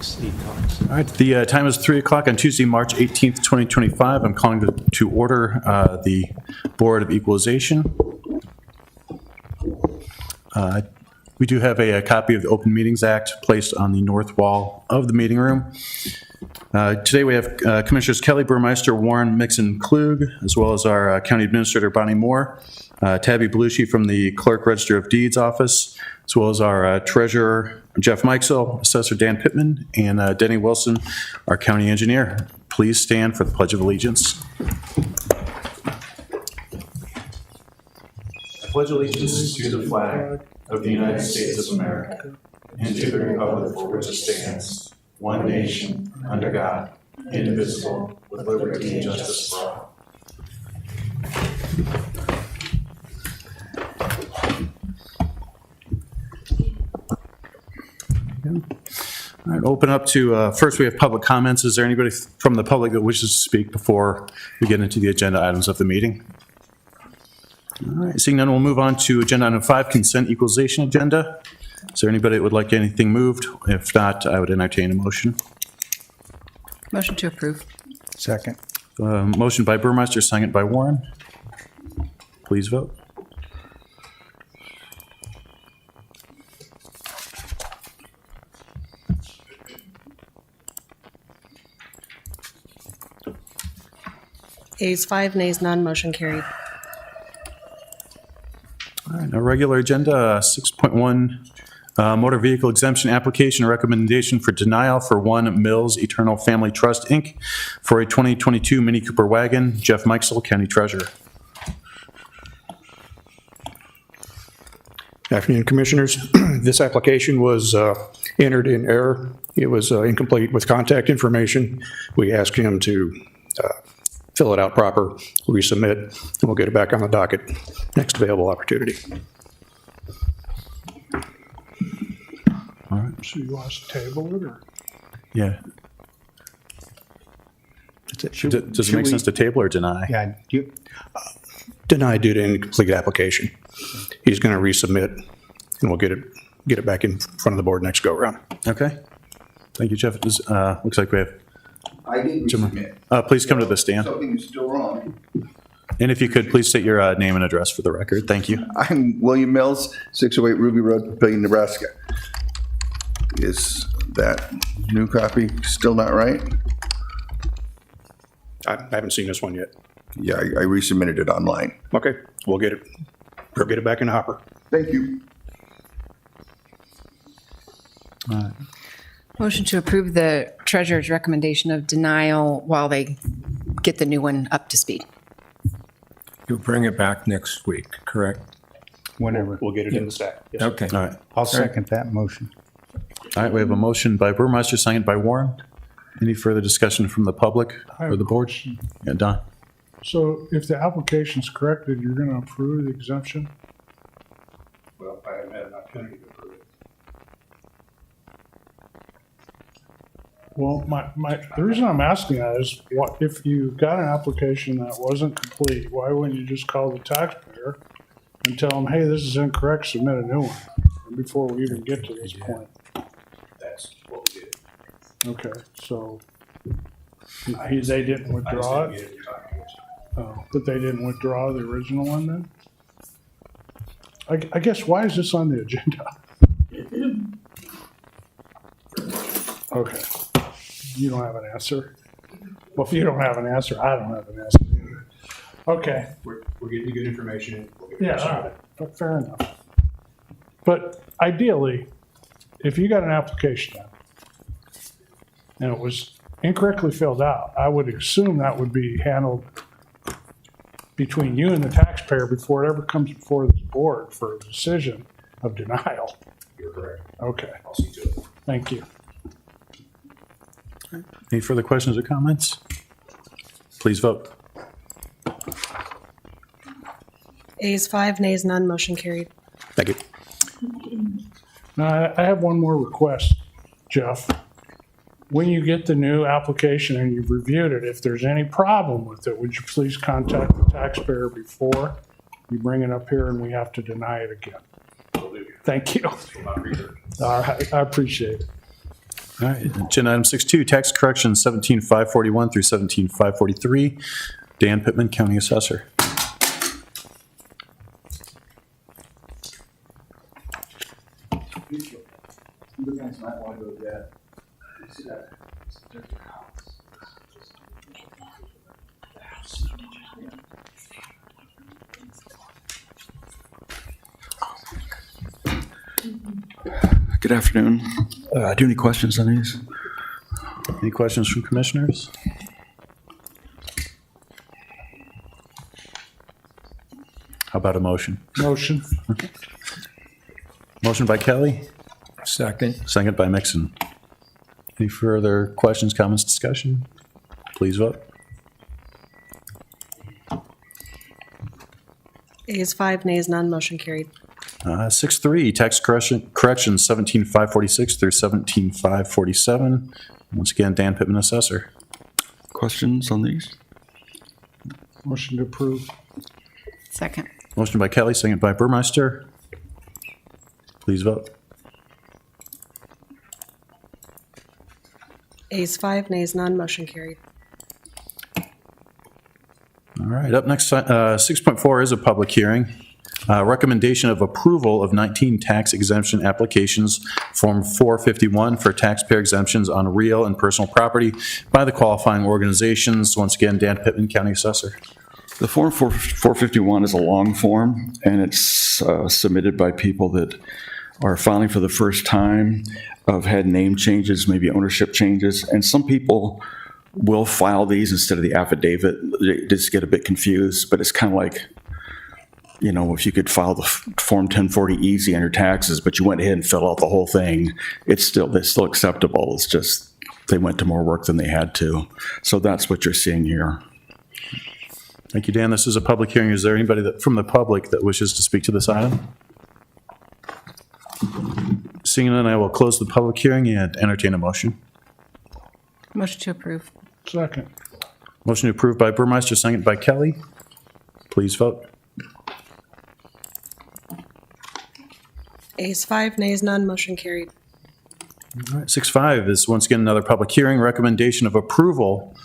All right, the time is 3 o'clock on Tuesday, March 18th, 2025. I'm calling to order the Board of Equalization. We do have a copy of the Open Meetings Act placed on the north wall of the meeting room. Today we have Commissioners Kelly Burmeister, Warren Mixon-Klug, as well as our County Administrator Bonnie Moore, Tabby Belushi from the Clerk Register of Deeds Office, as well as our Treasurer Jeff Mikesell, Assessor Dan Pittman, and Denny Wilson, our County Engineer. Please stand for the Pledge of Allegiance. I pledge allegiance to the flag of the United States of America and to the republic for which it stands, one nation, under God, indivisible, with liberty and justice for all. All right, open up to, first we have public comments. Is there anybody from the public that wishes to speak before we get into the agenda items of the meeting? All right, seeing none, we'll move on to agenda item 5, consent equalization agenda. Is there anybody that would like anything moved? If not, I would entertain a motion. Motion to approve. Second. Motion by Burmeister, second by Warren. Please vote. Ayes 5, nays none, motion carried. All right, our regular agenda, 6.1, motor vehicle exemption application recommendation for denial for One Mills Eternal Family Trust, Inc. for a 2022 Mini Cooper wagon. Jeff Mikesell, County Treasurer. Afternoon, Commissioners. This application was entered in error. It was incomplete with contact information. We asked him to fill it out proper, resubmit, and we'll get it back on the docket. Next available opportunity. All right. So you want us to table it, or? Yeah. That's it. Does it make sense to table or deny? Yeah. Deny due to incomplete application. He's going to resubmit, and we'll get it back in front of the board next go around. Okay. Thank you, Jeff. Looks like we have. I did resubmit. Please come to the stand. Something is still wrong. And if you could, please state your name and address for the record. Thank you. I'm William Mills, 608 Ruby Road, Papillion, Nebraska. Is that new copy still not right? I haven't seen this one yet. Yeah, I resubmitted it online. Okay, we'll get it back in the hopper. Thank you. Motion to approve the treasurer's recommendation of denial while they get the new one up to speed. You'll bring it back next week, correct? Whenever. We'll get it in the stack. Yes, sir. Okay. All right. I'll second that motion. All right, we have a motion by Burmeister, second by Warren. Any further discussion from the public I have or the a board? question. Yeah, Don. So if the application's corrected, you're gonna approve the exemption? Well, I haven't had an opportunity to approve it. Well, the reason I'm asking that is, what, if you got an application that wasn't complete, why wouldn't you just call the taxpayer and tell them, hey, this is incorrect, submit a new one, before we even get to this point? That's what we did. Okay, so they didn't withdraw it? Oh, but they didn't withdraw the original one then? I guess, why is this on the agenda? Okay. You don't have an answer? Well, if you don't have an answer, I don't have an answer either. Okay. We're getting you good information. We'll get it Yeah, back. all right. But fair enough. But ideally, if you got an application in and it was incorrectly filled out, I would assume that would be handled between you and the taxpayer before it ever comes before this board for a decision of denial. You're correct. Okay, I'll see to it. thank you. Any further questions or comments? Please vote. Ayes 5, nays none, motion carried. Thank you. Now, I have one more request, Jeff. When you get the new application and you've reviewed it, if there's any problem with it, would you please contact the taxpayer before you bring it up here and we have to deny it again? Thank you. All right, I appreciate it. All right, agenda item 6.2, tax correction 17,541 through 17,543. Dan Pittman, County Assessor. Good afternoon. Do you have any questions on these? Any questions from commissioners? How about a motion? Motion. Motion by Kelly, Second. second by Mixon. Any further questions, comments, discussion? Please vote. Ayes 5, nays none, motion carried. 6.3, tax correction 17,546 through 17,547. Once again, Dan Pittman, Assessor. Questions on these? Motion to approve. Second. Motion by Kelly, second by Burmeister. Please vote. Ayes 5, nays none, motion carried. All right, up next, 6.4 is a public hearing. Recommendation of approval of 19 tax exemption applications, Form 451 for taxpayer exemptions on real and personal property by the qualifying organizations. Once again, Dan Pittman, County Assessor. The Form 451 is a long form, and it's submitted by people that are filing for the first time, have had name changes, maybe ownership changes, and some people will file these instead of the affidavit. They just get a bit confused, but it's kind of like, you know, if you could file the Form 1040 easy on your taxes, but you went ahead and filled out the whole thing, it's still acceptable. It's just they went to more work than they had to. So that's what you're seeing here. Thank you, Dan. This is a public hearing. Is there anybody from the public that wishes to speak to this item? Seeing none, I will close the public hearing and entertain a motion. Motion to approve. Second. Motion approved by Burmeister, second by Kelly. Please vote. Ayes 5, nays none, motion carried. All right, 6.5 is once again another public hearing, recommendation of approval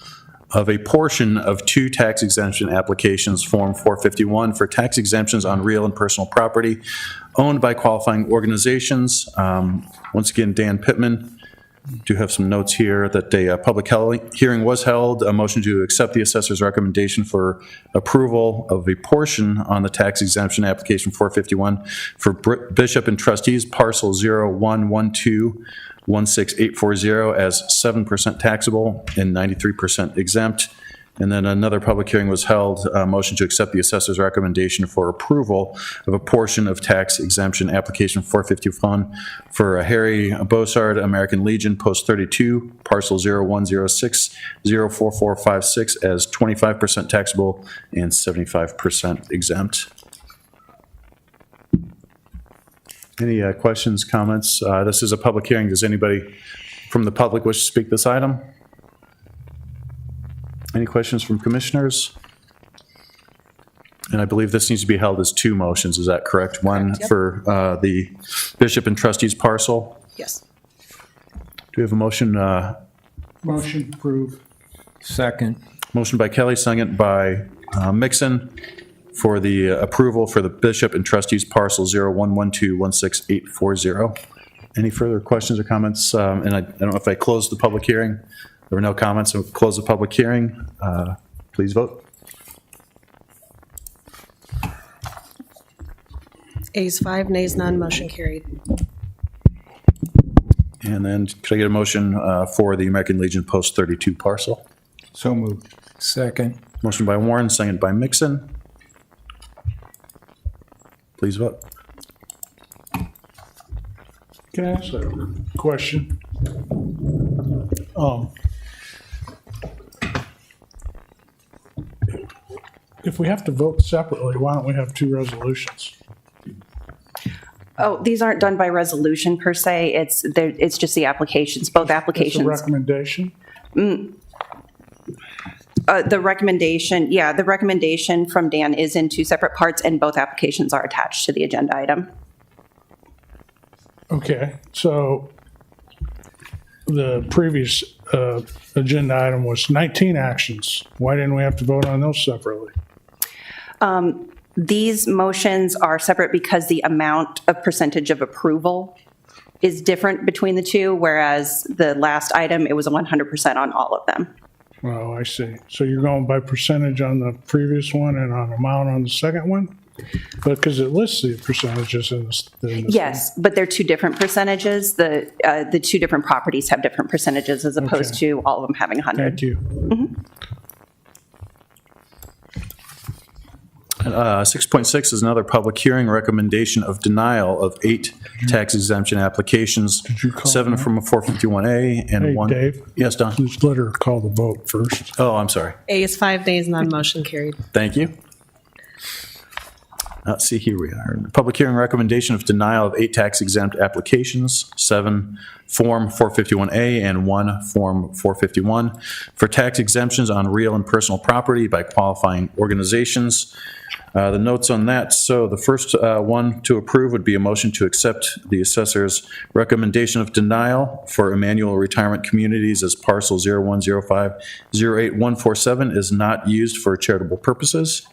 of a portion of 2 tax exemption applications, Form 451 for tax exemptions on real and personal property owned by qualifying organizations. Once again, Dan Pittman. Do have some notes here that a public hearing was held, a motion to accept the assessor's recommendation for approval of a portion on the tax exemption application 451 for Bishop and Trustees parcel 0112-16840 as 7% taxable and 93% exempt. And then another public hearing was held, a motion to accept the assessor's recommendation for approval of a portion of tax exemption application 451 for Harry Bossard, American Legion, Post 32, parcel 0106-04456 as 25% taxable and 75% exempt. Any questions, comments? This is a public hearing. Does anybody from the public wish to speak this item? Any questions from commissioners? And I believe this needs to be held as 2 motions, is that correct? One Correct, yep. for the Bishop and Trustees parcel. Yes. Do we have a motion? Motion approved. Second. Motion by Kelly, second by Mixon for the approval for the Bishop and Trustees parcel 0112-16840. Any further questions or comments? And I don't know if I closed the public hearing. There were no comments, so we'll close the public hearing. Please vote. Ayes 5, nays none, motion carried. And then could I get a motion for the American Legion Post 32 parcel? So moved. Second. Motion by Warren, second by Mixon. Please vote. Can I ask a question? If we have to vote separately, why don't we have 2 resolutions? Oh, these aren't done by resolution per se. It's just the applications, both That's a applications. recommendation? The recommendation from Dan is in 2 separate parts, and both applications are attached to the agenda item. Okay, so the previous agenda item was 19 actions. Why didn't we have to vote on those separately? These motions are separate because the amount of percentage of approval is different between the two, whereas the last item, it was 100% on all of them. Oh, I see. So you're going by percentage on the previous one and on amount on the second one? Because it lists the percentages in the. Yes, but they're two different percentages. The two different properties have different percentages as opposed Okay. to all of them having 100. Thank you. 6.6 is another public hearing, recommendation of denial of 8 tax exemption applications, you call 7 that? from a 451A and Hey, 1. Dave. Yes, Don? Mm-hmm. Just let her call the vote first. Oh, I'm sorry. Ayes 5, nays none, motion carried. Thank you. Let's see, here we are. Public hearing recommendation of denial of 8 tax exempt applications, 7 Form 451A and 1 Form 451 for tax exemptions on real and personal property by qualifying organizations. The notes on that, so the first one to approve would be a motion to accept the assessor's recommendation of denial for Emmanuel Retirement Communities as parcel 0105-08147 is not used for charitable purposes.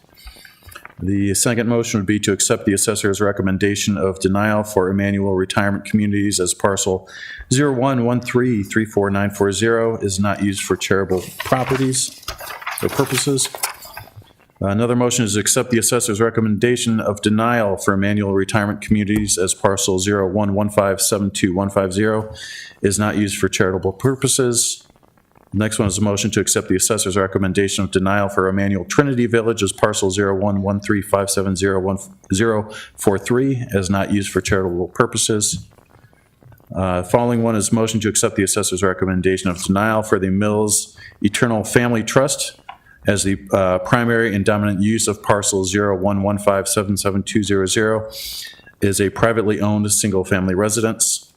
The second motion would be to accept the assessor's recommendation of denial for Emmanuel Retirement Communities as parcel 0113-34940 is not used for charitable properties or purposes. Another motion is to accept the assessor's recommendation of denial for Emmanuel Retirement Communities as parcel 0115-72150 is not used for charitable purposes. Next one is a motion to accept the assessor's recommendation of denial for Emmanuel Trinity Village as parcel 0113570043 as not used for charitable purposes. Following one is motion to accept the assessor's recommendation of denial for the Mills Eternal Family Trust as the primary and dominant use of parcel 0115777200 is a privately owned single-family residence.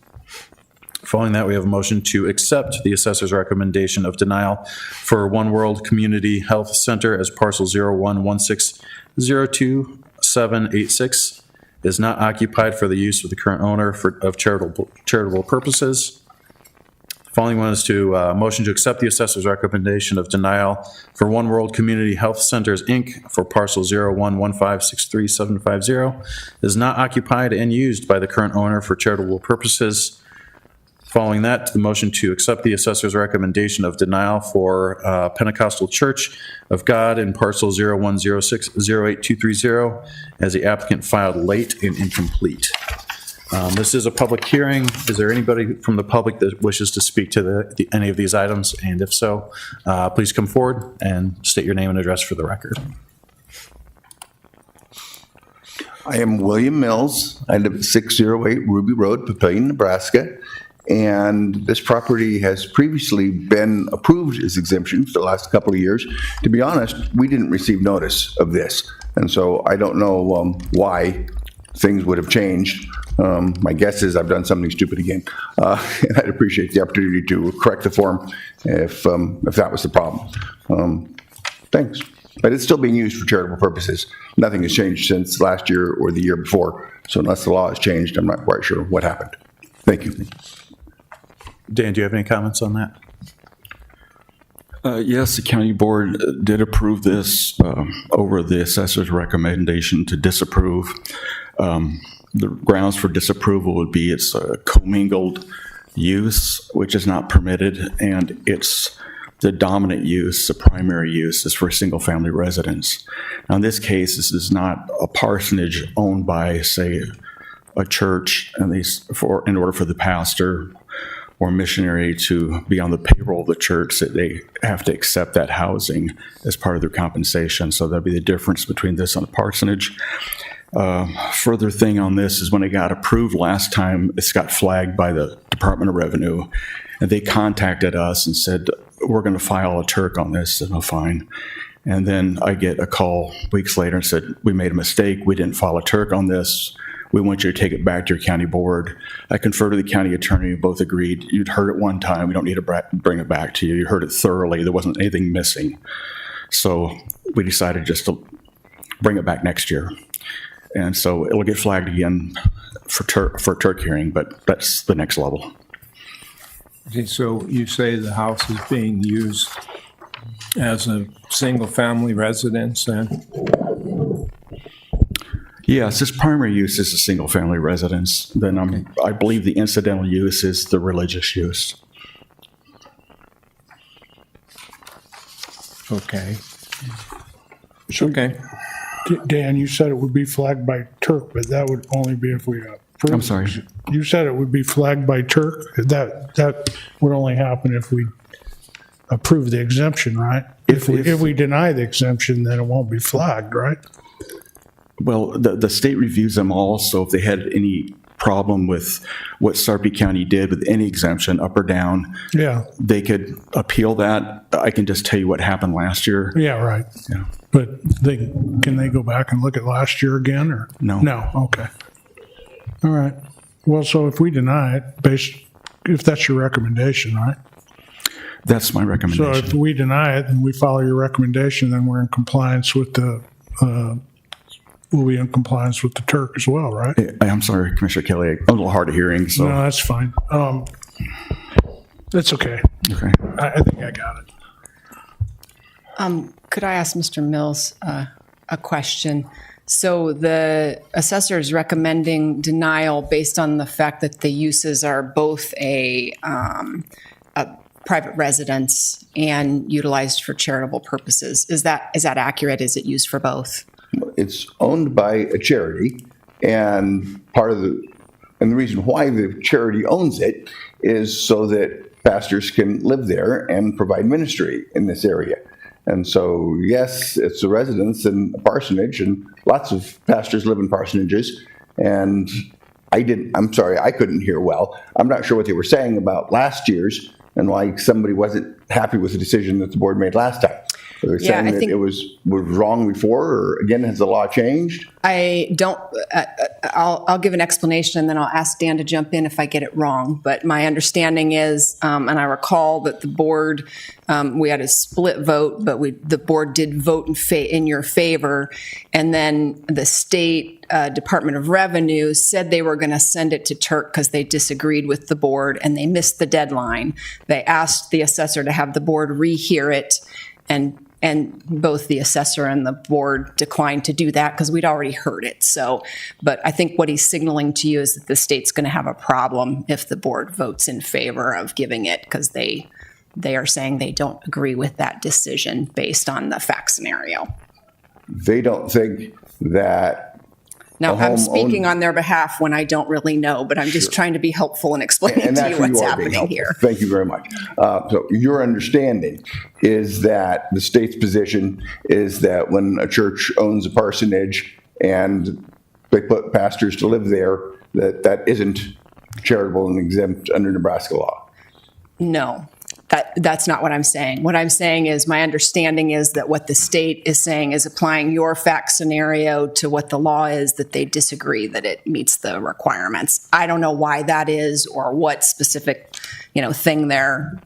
Following that, we have a motion to accept the assessor's recommendation of denial for One World Community Health Center as parcel 0116022786 is not occupied for the use of the current owner of charitable purposes. Following one is to motion to accept the assessor's recommendation of denial for One World Community Health Centers, Inc. for parcel 0115637750 is not occupied and used by the current owner for charitable purposes. Following that, the motion to accept the assessor's recommendation of denial for Pentecostal Church of God in parcel 0106-08230 as the applicant filed late and incomplete. This is a public hearing. Is there anybody from the public that wishes to speak to any of these items? And if so, please come forward and state your name and address for the record. I am William Mills. I live at 608 Ruby Road, Papillion, Nebraska. And this property has previously been approved as exemption for the last couple of years. To be honest, we didn't receive notice of this. And so I don't know why things would have changed. My guess is I've done something stupid again. And I'd appreciate the opportunity to correct the form if that was the problem. Thanks. But it's still being used for charitable purposes. Nothing has changed since last year or the year before. So unless the law has changed, I'm not quite sure what happened. Thank you. Dan, do you have any comments on that? Yes, the county board did approve this over the assessor's recommendation to disapprove. The grounds for disapproval would be it's a commingled use, which is not permitted, and it's the dominant use, the primary use, is for single-family residence. Now, in this case, this is not a parsonage owned by, say, a church, and in order for the pastor or missionary to be on the payroll of the church, that they have to accept that housing as part of their compensation. So that'd be the difference between this and a parsonage. Further thing on this is when it got approved last time, it's got flagged by the Department of Revenue, and they contacted us and said, we're going to file a Turk on this. And fine. And then I get a call weeks later and said, we made a mistake. We didn't file a Turk on this. We want you to take it back to your county board. I conferred with the county attorney, both agreed. You'd heard it one time. We don't need to bring it back to you. You heard it thoroughly. There wasn't anything missing. So we decided just to bring it back next year. And so it'll get flagged again for Turk hearing, but that's the next level. Okay, so you say the house is being used as a single-family residence then? Yes, its primary use is a single-family residence. Then I believe the incidental use is the religious use. Okay. Okay. Dan, you said it would be flagged by Turk, but that would only be if we approve. I'm sorry. You said it would be flagged by Turk. That would only happen if we approve the exemption, right? If we deny the exemption, then it won't be flagged, right? Well, the state reviews them all, so if they had any problem with what Sarpy County did with any exemption, up or down, Yeah, they could appeal that. I can just tell you what happened last year. yeah, right. Yeah. But can they go back and look at last year again, or? No. No, okay. All right. Well, so if we deny it, if that's your recommendation, right? That's my So recommendation. if we deny it and we follow your recommendation, then we're in compliance with we'll be in compliance with the Turk as well, right? I'm sorry, Commissioner Kelly, I'm a little hard of hearing, so. No, that's fine. That's okay. Okay. I think I got it. Could I ask Mr. Mills a question? So the assessor is recommending denial based on the fact that the uses are both a private residence and utilized for charitable purposes. Is that accurate? Is it used for both? It's owned by a charity, and the reason why the charity owns it is so that pastors can live there and provide ministry in this area. And so, yes, it's a residence and a parsonage, and lots of pastors live in parsonages. And I'm sorry, I couldn't hear well. I'm not sure what they were saying about last year's and why somebody wasn't happy with the decision that the board made last time. Are they Yeah, saying I that think- it was wrong before, or again, has the law changed? I don't, I'll give an explanation and then I'll ask Dan to jump in if I get it wrong. But my understanding is, and I recall that the board, we had a split vote, but the board did vote in your favor. And then the state Department of Revenue said they were going to send it to Turk because they disagreed with the board and they missed the deadline. They asked the assessor to have the board rehear it, and both the assessor and the board declined to do that because we'd already heard it. So, but I think what he's signaling to you is that the state's going to have a problem if the board votes in favor of giving it, because they are saying they don't agree with that decision based on the fact scenario. They don't think that Now, The I'm home speaking own- on their behalf when I don't really know, but I'm just trying to be helpful and explaining And to that's you where what's you are being happening helpful. here. Thank you very much. So your understanding is that the state's position is that when a church owns a parsonage and they put pastors to live there, that isn't charitable and exempt under Nebraska law. No, that's not what I'm saying. What I'm saying is my understanding is that what the state is saying is applying your fact scenario to what the law is, that they disagree that it meets the requirements. I don't know why that is or what specific, thing there.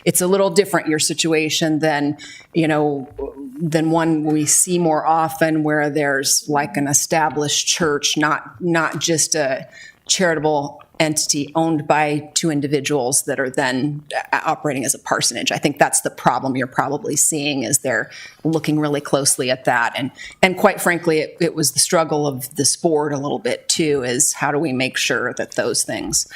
It's a little different, your situation, than one we see more often where there's like an established church, not just a charitable entity owned by two individuals that are then operating as a parsonage. I think that's the problem you're probably seeing, is they're looking really closely at that. And quite frankly, it was the struggle of this board a little bit too, is how do we make sure that those things.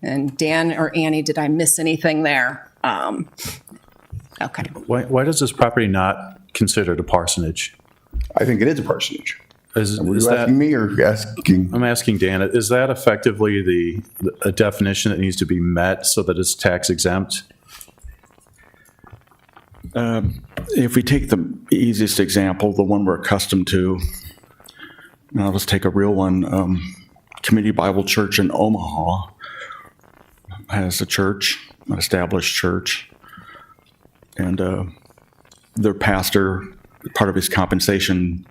And Dan or Annie, did I miss anything there? Okay. Why does this property not considered a parsonage? I think it is a parsonage. Is Were you that, asking me or asking? I'm asking Dan, is that effectively a definition that needs to be met so that it's tax exempt? If we take the easiest example, the one we're accustomed to, now let's take a real one. Community Bible Church in Omaha has a church, an established church, and their pastor, part of his compensation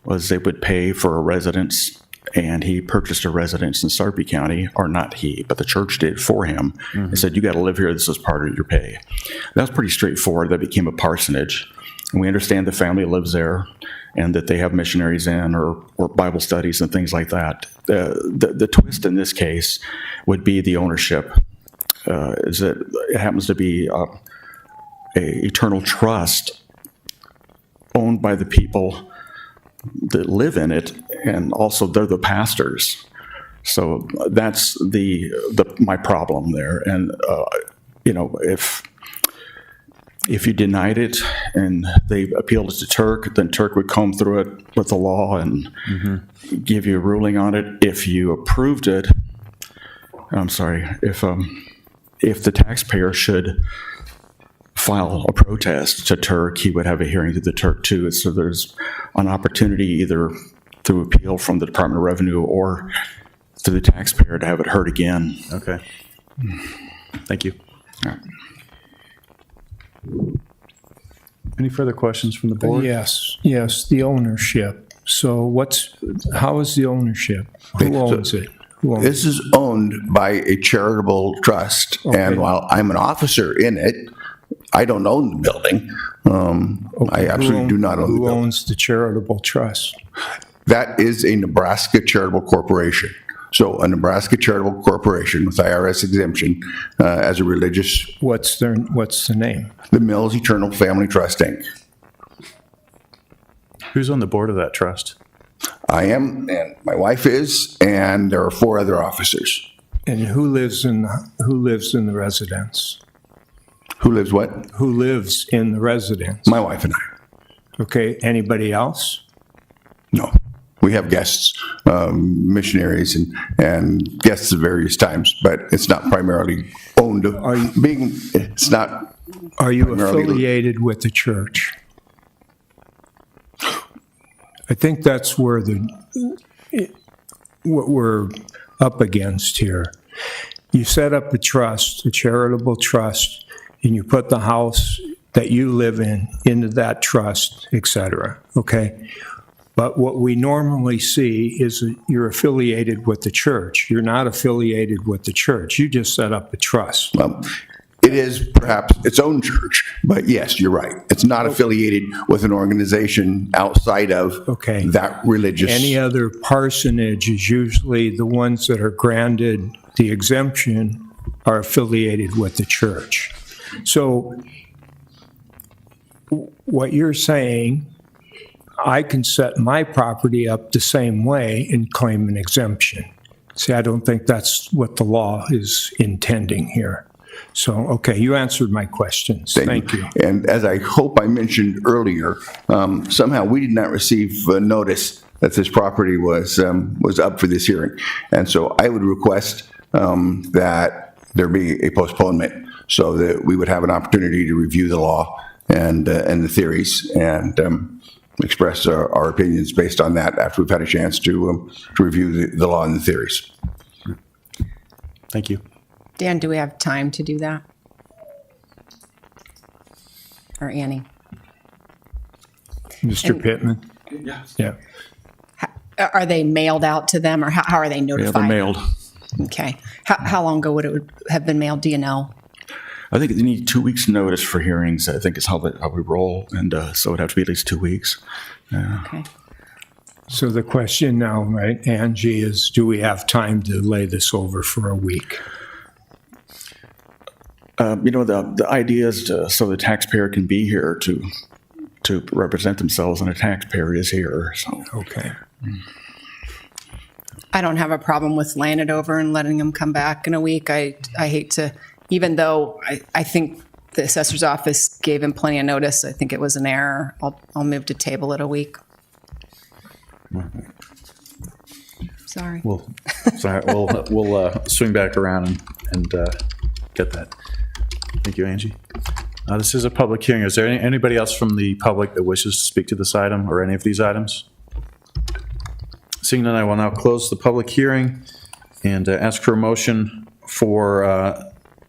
was they would pay for a residence, and he purchased a residence in Sarpy County, or not he, but the church did for him, and said, you got to live here, this is part of your pay. That was pretty straightforward. That became a parsonage. And we understand the family lives there and that they have missionaries in or Bible studies and things like that. The twist in this case would be the ownership. is that it happens to be a eternal trust owned by the people that live in it, and also they're the pastors. So that's my problem there. And if you denied it and they appealed it to Turk, then Turk would comb through it with the law and give you a ruling on it. If you approved it, I'm sorry, if the taxpayer should file a protest to Turk, he would have a hearing to the Turk too. So there's an opportunity either through appeal from the Department of Revenue or through the taxpayer to have it heard again. Okay. Thank you. Any further questions from the board? Yes, the ownership. So how is the ownership? Who owns it? Who owns This is owned by a charitable trust, and while I'm an officer in it, I don't own the building. I absolutely do not own the Who building. owns the charitable trust? That is a Nebraska charitable corporation. So a Nebraska charitable corporation with IRS exemption as a religious, What's the name? the Mills Eternal Family Trust, Inc. Who's on the board of that trust? I am, and my wife is, and there are 4 other officers. And who lives in the residence? Who lives what? Who lives in the residence? My wife and I. Okay, anybody else? No. We have guests, missionaries, and guests of various times, but it's not primarily owned. It's not. Are you primarily- affiliated with the church? I think that's where what we're up against here. You set up a trust, a charitable trust, and you put the house that you live in into that trust, et cetera, okay? But what we normally see is that you're affiliated with the church. You're not affiliated with the church. You just set up a trust. It is perhaps its own church, but yes, you're right. It's not affiliated with an organization outside of Okay. that religious. Any other parsonage is usually the ones that are granted the exemption are affiliated with the church. So what you're saying, I can set my property up the same way and claim an exemption. See, I don't think that's what the law is intending here. So, okay, you answered my questions. Thank you. And as I hope I mentioned earlier, somehow we did not receive a notice that this property was up for this hearing. And so I would request that there be a postponement so that we would have an opportunity to review the law and the theories and express our opinions based on that after we've had a chance to review the law and the theories. Thank you. Dan, do we have time to do that? Or Annie? Mr. Pittman? Yeah. Are they mailed out to them, or how are they Yeah, notified? they're mailed. Okay. How long ago would it have been mailed? Do you know? I think they need 2 weeks' notice for hearings, I think is how we roll, and so it'd have to be at least 2 weeks. Okay. So the question now, right, Angie, is do we have time to lay this over for a week? The idea is so the taxpayer can be here to represent themselves, and the taxpayer is here, so. Okay. I don't have a problem with laying it over and letting them come back in a week. I hate to, even though I think the assessor's office gave him plenty of notice, I think it was an error. I'll move to table it a week. Sorry. We'll swing back around and get that. Thank you, Angie. This is a public hearing. Is there anybody else from the public that wishes to speak to this item or any of these items? Seeing none, I will now close the public hearing and ask for a motion for,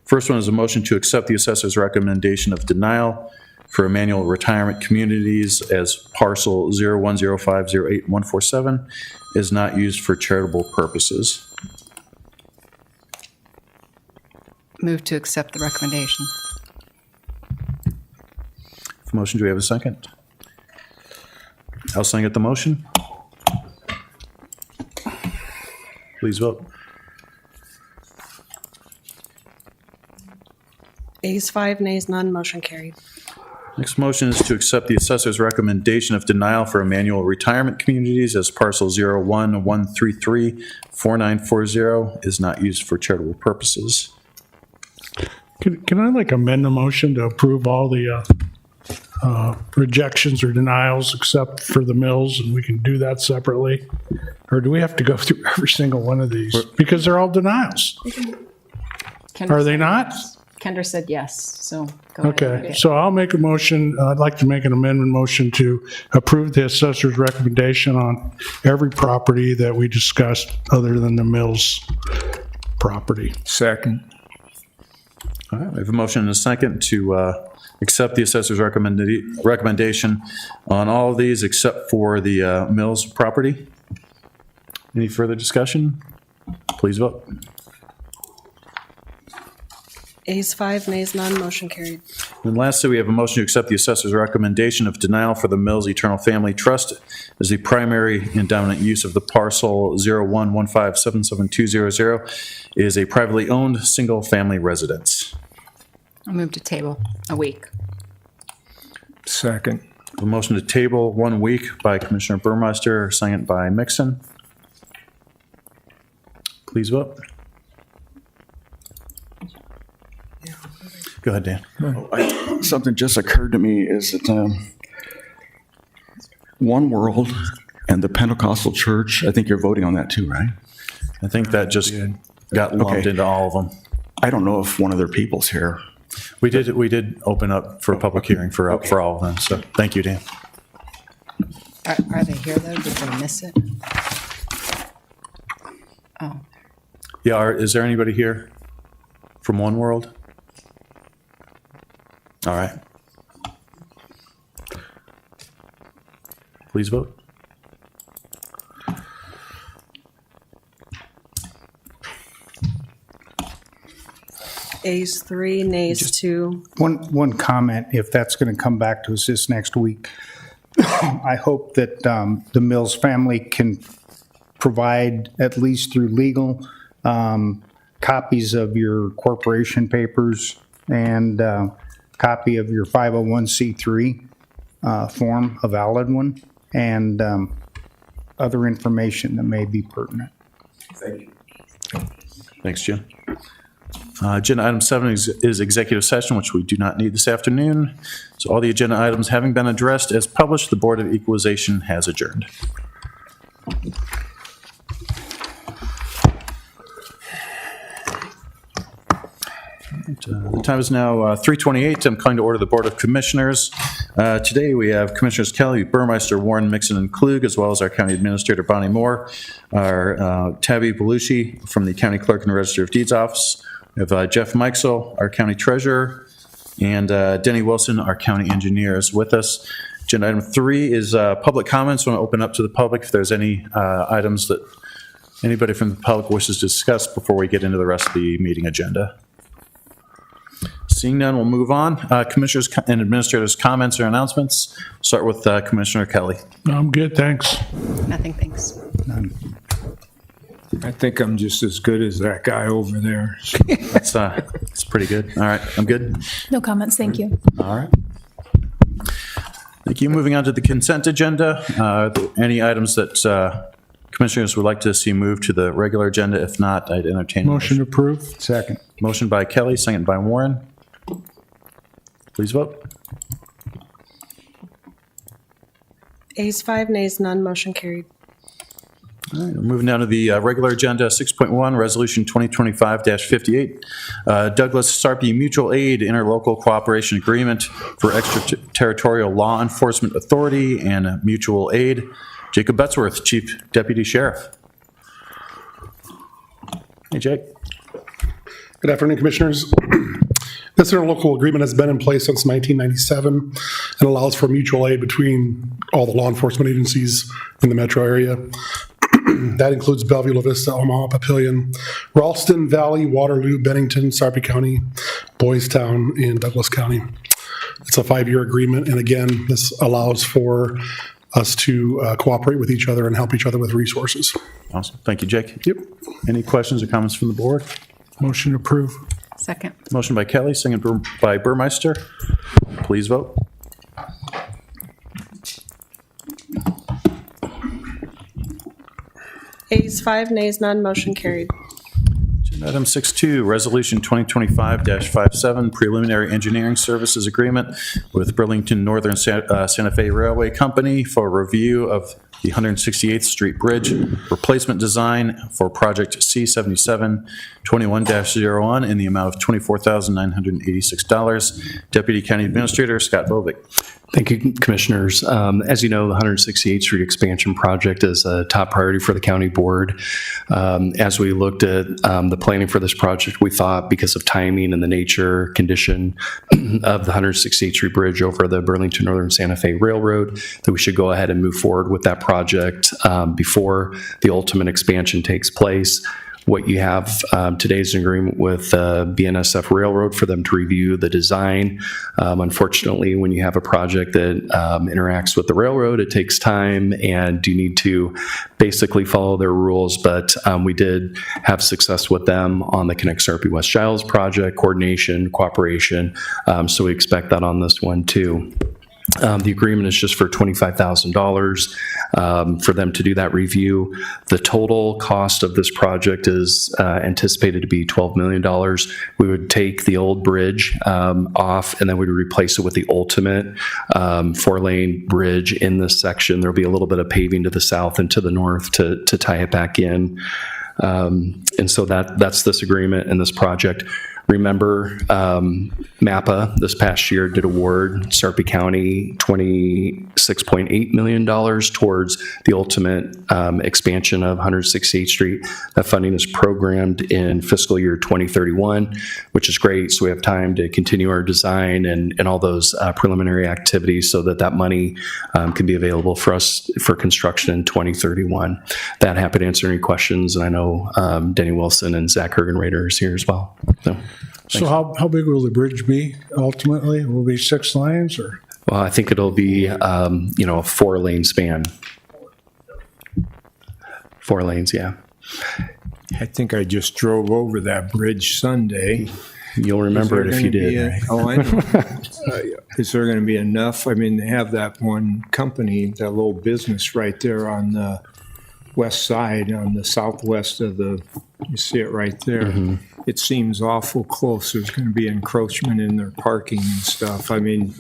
first one is a motion to accept the assessor's recommendation of denial for Emmanuel Retirement Communities as parcel 0105081147 is not used for charitable purposes. Move to accept the recommendation. Motion, do we have a second? I'll second the motion. Please vote. Ayes 5, nays none, motion carried. Next motion is to accept the assessor's recommendation of denial for Emmanuel Retirement Communities as parcel 01-133-4940 is not used for charitable purposes. Can I amend the motion to approve all the rejections or denials except for the mills, and we can do that separately? Or do we have to go through every single one of these? Because they're all denials. Are they not? Kendra said yes, so go ahead. Okay, so I'll make a motion, I'd like to make an amendment motion to approve the assessor's recommendation on every property that we discussed other than the mills property. Second. All right, we have a motion and a second to accept the assessor's recommendation on all of these except for the mills property. Any further discussion? Please vote. Ayes 5, nays none, motion carried. And lastly, we have a motion to accept the assessor's recommendation of denial for the Mills Eternal Family Trust as the primary and dominant use of the parcel 0115772200 is a privately owned single-family residence. I'll move to table a week. Second. A motion to table 1 week by Commissioner Burmeister, second by Mixon. Please vote. Go ahead, Dan. Something just occurred to me is that One World and the Pentecostal Church, I think you're voting on that too, right? I think that just got lumped Okay. into all of them. I don't know if one of their people's here. We did open up for a public hearing for all of them, so thank you, Dan. Are they here, though? Did they miss it? Oh, Yeah, is there anybody here from One World? All right. Please vote. Ayes 3, nays 2. One comment, if that's going to come back to us this next week. I hope that the Mills family can provide, at least through legal, copies of your corporation papers and copy of your 501c3 form, a valid one, and other information that may be pertinent. Thanks, Jim. Agenda item 7 is executive session, which we do not need this afternoon. So all the agenda items having been addressed as published, the Board of Equalization has adjourned. The time is now 3:28. I'm calling to order the Board of Commissioners. Today, we have Commissioners Kelly, Burmeister, Warren, Mixon, and Klug, as well as our County Administrator, Bonnie Moore, our Tabby Belushi from the County Clerk and Register of Deeds Office. We have Jeff Meixel, our County Treasurer, and Denny Wilson, our County Engineer, is with us. Agenda item 3 is public comments. I want to open up to the public if there's any items that anybody from the public wishes to discuss before we get into the rest of the meeting agenda. Seeing none, we'll move on. Commissioners and administrators' comments or announcements. Start with Commissioner Kelly. I'm good, thanks. nothing, thanks. I think I'm just as good as that guy over there. That's pretty good. All right, I'm good. No comments, thank you. All right. Thank you. Moving on to the consent agenda. Are there any items that commissioners would like to see moved to the regular agenda? If not, I'd entertain a Motion approved. Second. Motion by Kelly, second by Warren. Please vote. Ayes 5, nays none, motion carried. All right, we're moving down to the regular agenda, 6.1, Resolution 2025-58, Douglas Sarpy Mutual Aid Interlocal Cooperation Agreement for Extraterritorial Law Enforcement Authority and Mutual Aid. Jacob Betzworth, Chief Deputy Sheriff. Hey, Jake. Good afternoon, Commissioners. This interlocal agreement has been in place since 1997 and allows for mutual aid between all the law enforcement agencies in the metro area. That includes Bellevue, La Vista, Omaha, Papillion, Ralston, Valley, Waterloo, Bennington, Sarpy County, Boys Town, and Douglas County. It's a 5-year agreement, and again, this allows for us to cooperate with each other and help each other with resources. Awesome. Thank you, Jake. Yep. Any questions or comments from the board? Motion approved. Second. Motion by Kelly, second by Burmeister. Please vote. Ayes 5, nays none, motion carried. Agenda item 6.2, Resolution 2025-57, Preliminary Engineering Services Agreement with Burlington Northern Santa Fe Railway Company for review of the 168th Street Bridge replacement design for Project C7721-01 in the amount of $24,986. Deputy County Administrator Scott Bovick. Thank you, Commissioners. As you know, the 168th Street expansion project is a top priority for the county board. As we looked at the planning for this project, we thought because of timing and the nature, condition of the 168th Street Bridge over the Burlington Northern Santa Fe Railroad, that we should go ahead and move forward with that project before the ultimate expansion takes place. What you have today is an agreement with BNSF Railroad for them to review the design. Unfortunately, when you have a project that interacts with the railroad, it takes time and you need to basically follow their rules. But we did have success with them on the Connect Sarpy West Giles project, coordination, cooperation. So we expect that on this one too. The agreement is just for $25,000 for them to do that review. The total cost of this project is anticipated to be $12 million. We would take the old bridge off and then we'd replace it with the ultimate 4-lane bridge in this section. There'll be a little bit of paving to the south and to the north to tie it back in. And so that's this agreement and this project. Remember, MAPA this past year did award Sarpy County $26.8 million towards the ultimate expansion of 168th Street. That funding is programmed in fiscal year 2031, which is great. So we have time to continue our design and all those preliminary activities so that money can be available for us for construction in 2031. That happy to answer any questions. And I know Denny Wilson and Zach Hergenrader is here as well. So how big will the bridge be ultimately? Will it be 6 lanes or? Well, I think it'll be, a 4-lane span. 4 lanes, yeah. I think I just drove over that bridge Sunday. You'll remember it if you did. Right? Oh, I know. Is there going to be enough? I mean, they have that one company, that little business right there on the west side, on the southwest of you see it right there. Mm-hmm. It seems awful close. There's going to be encroachment in their parking and stuff. I mean,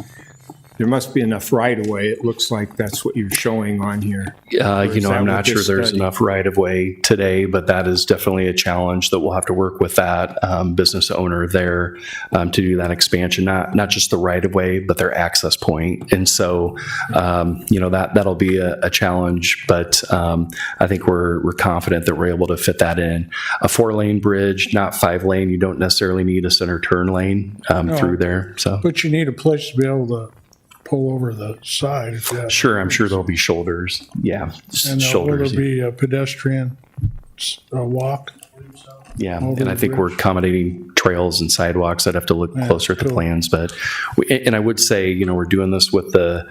there must be enough right-of-way. It looks like that's what you're showing on here. I'm not sure there's enough right-of-way today, but that is definitely a challenge that we'll have to work with that business owner there to do that expansion. Not just the right-of-way, but their access point. And so, that'll be a challenge, but I think we're confident that we're able to fit that in. A 4-lane bridge, not 5-lane. You don't necessarily need a center turn lane through there. So, but you need a place to be able to pull over the side. Sure, I'm sure there'll be shoulders. Yeah, and shoulders. Will there be a pedestrian walk? Yeah, and I think we're accommodating trails and sidewalks. I'd have to look closer at the plans, but I would say, we're doing this with the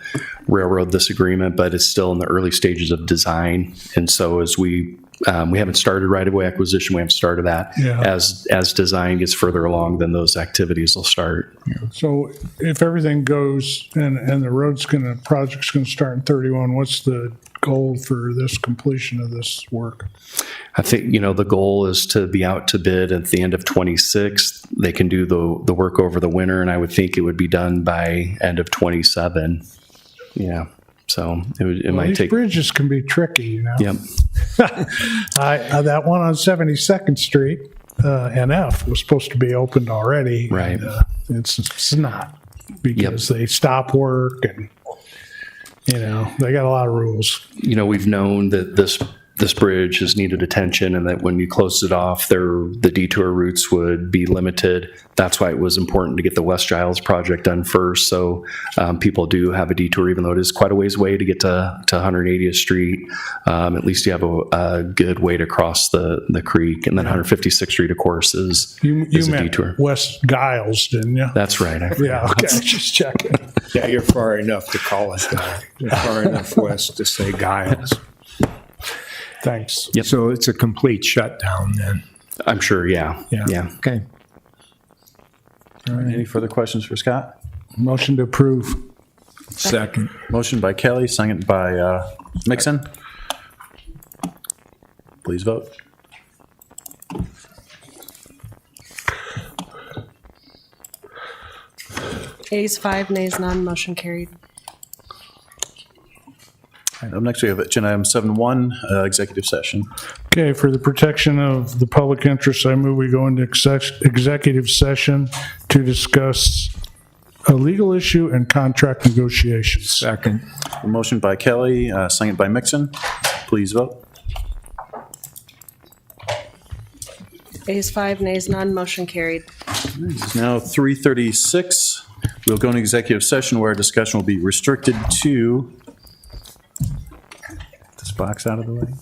railroad, this agreement, but it's still in the early stages of design. And so as we haven't started right-of-way acquisition, we haven't started that. Yeah. As design gets further along, then those activities will start. So if everything goes and the project's going to start in 31, what's the goal for this completion of this work? I think, the goal is to be out to bid at the end of 26. They can do the work over the winter, and I would think it would be done by end of 27. Yeah. So it might these take. Bridges can be tricky, Yep. That one on 72nd Street, NF, was supposed to be opened already. Right. And, it's not because they stop work and, they got a lot of rules. We've known that this bridge has needed attention and that when you closed it off, the detour routes would be limited. That's why it was important to get the West Giles project done first. So people do have a detour, even though it is quite a ways away to get to 180th Street. At least you have a good way to cross the creek. And then 156th Street, of course, is you a meant detour. West Giles, didn't you? That's right. Yeah, okay. Just checking. Yeah, you're far enough to call it that. You're far enough west to say Giles. Thanks. Yep. So it's a complete shutdown then. I'm sure, yeah. Okay. Any further questions for Scott? Motion to approve. Second. Motion by Kelly, second by Mixon. Please vote. Ayes 5, nays none, motion carried. Up next, we have agenda item 7.1, executive session. Okay, for the protection of the public interest, I move we go into executive session to discuss a legal issue and contract negotiations. Second. A motion by Kelly, second by Mixon. Please vote. Ayes 5, nays none, motion carried. It's now 3:36. We'll go into executive session where our discussion will be restricted to, get this box out of the way.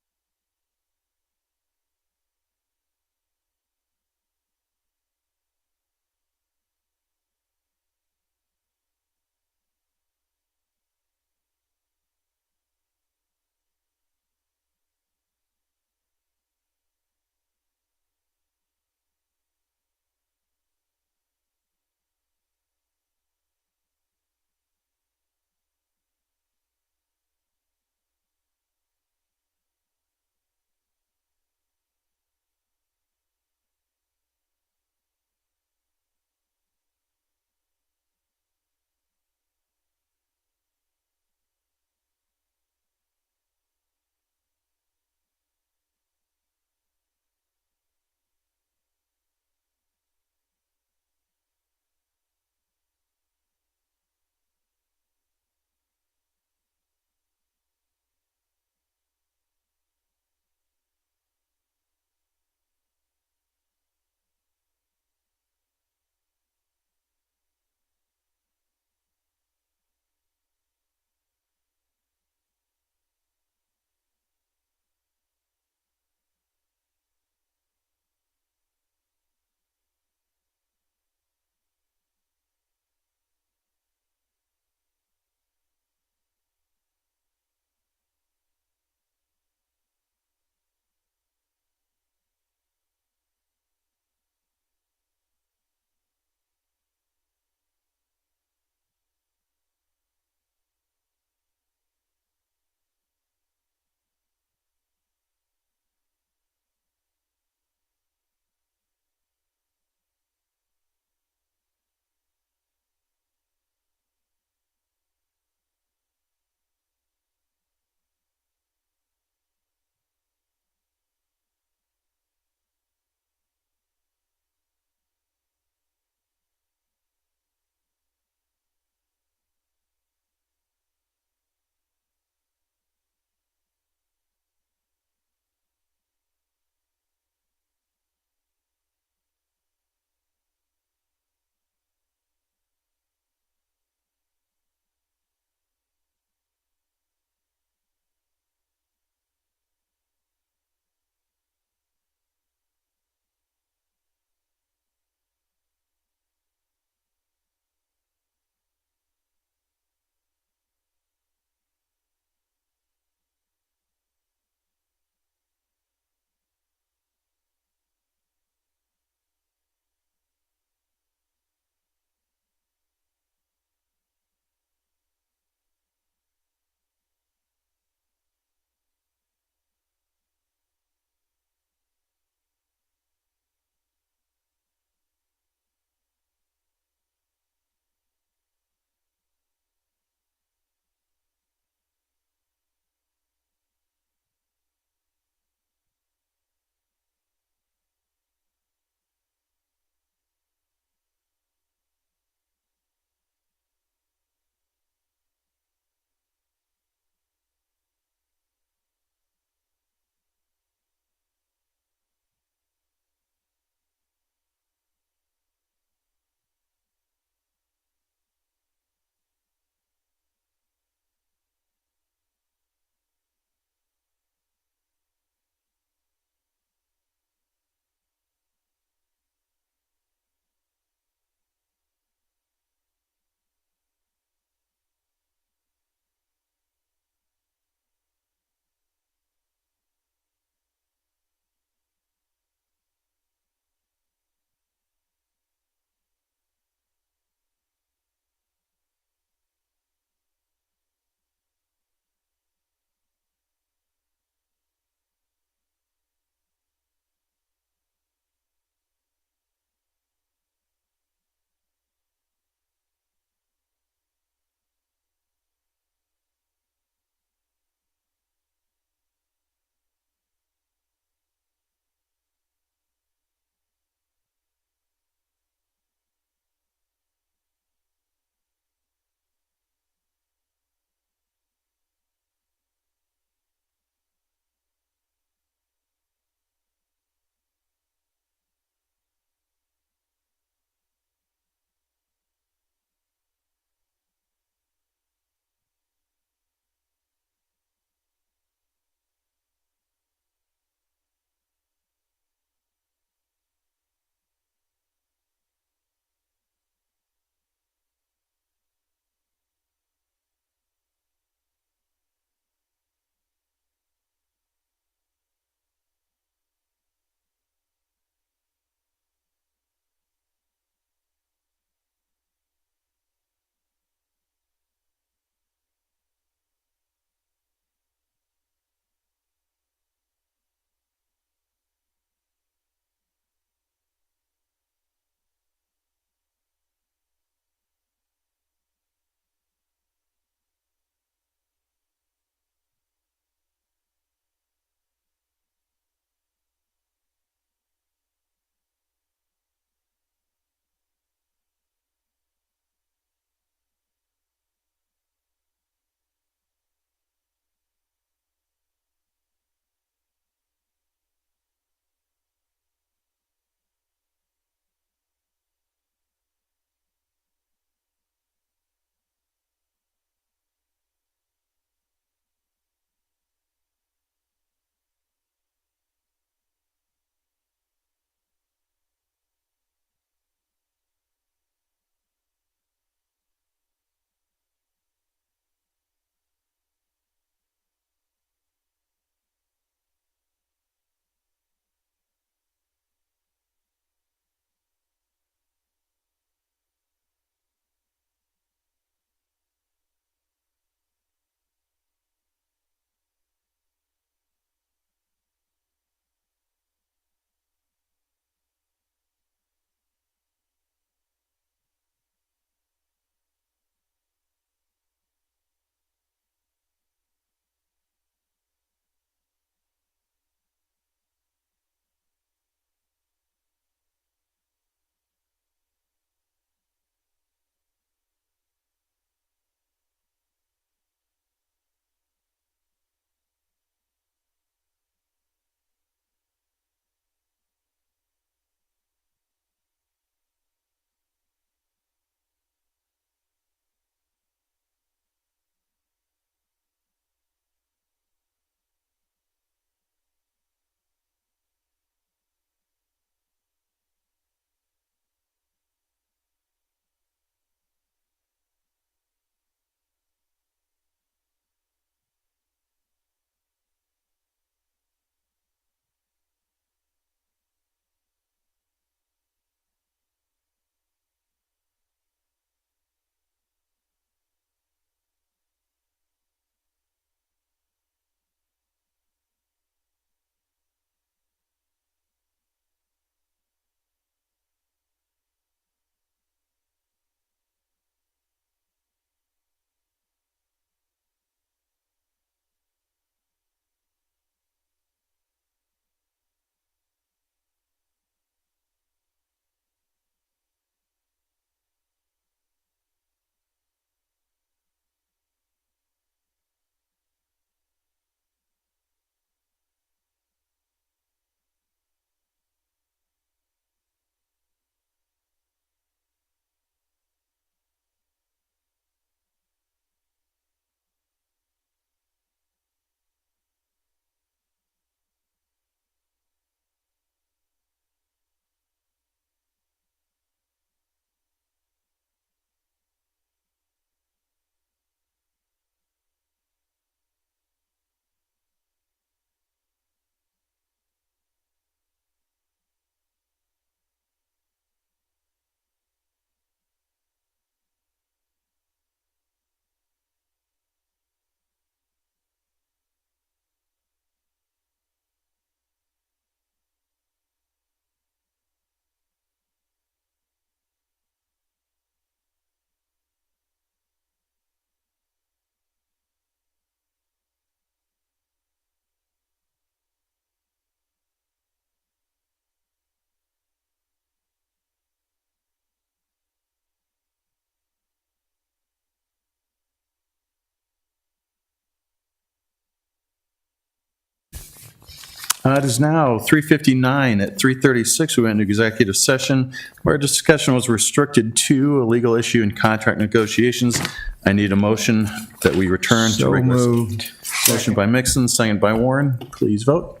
It is now 3:59. At 3:36, we went into executive session where discussion was restricted to a legal issue and contract negotiations. I need a motion that we return to So regular. moved. Motion by Mixon, second by Warren. Please vote.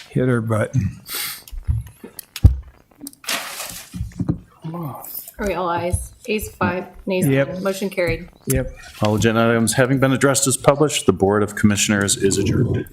Hit her button. Are we all ayes? Ayes 5, nays Yep. none. Motion carried. Yep. All agenda items having been addressed as published, the Board of Commissioners is adjourned.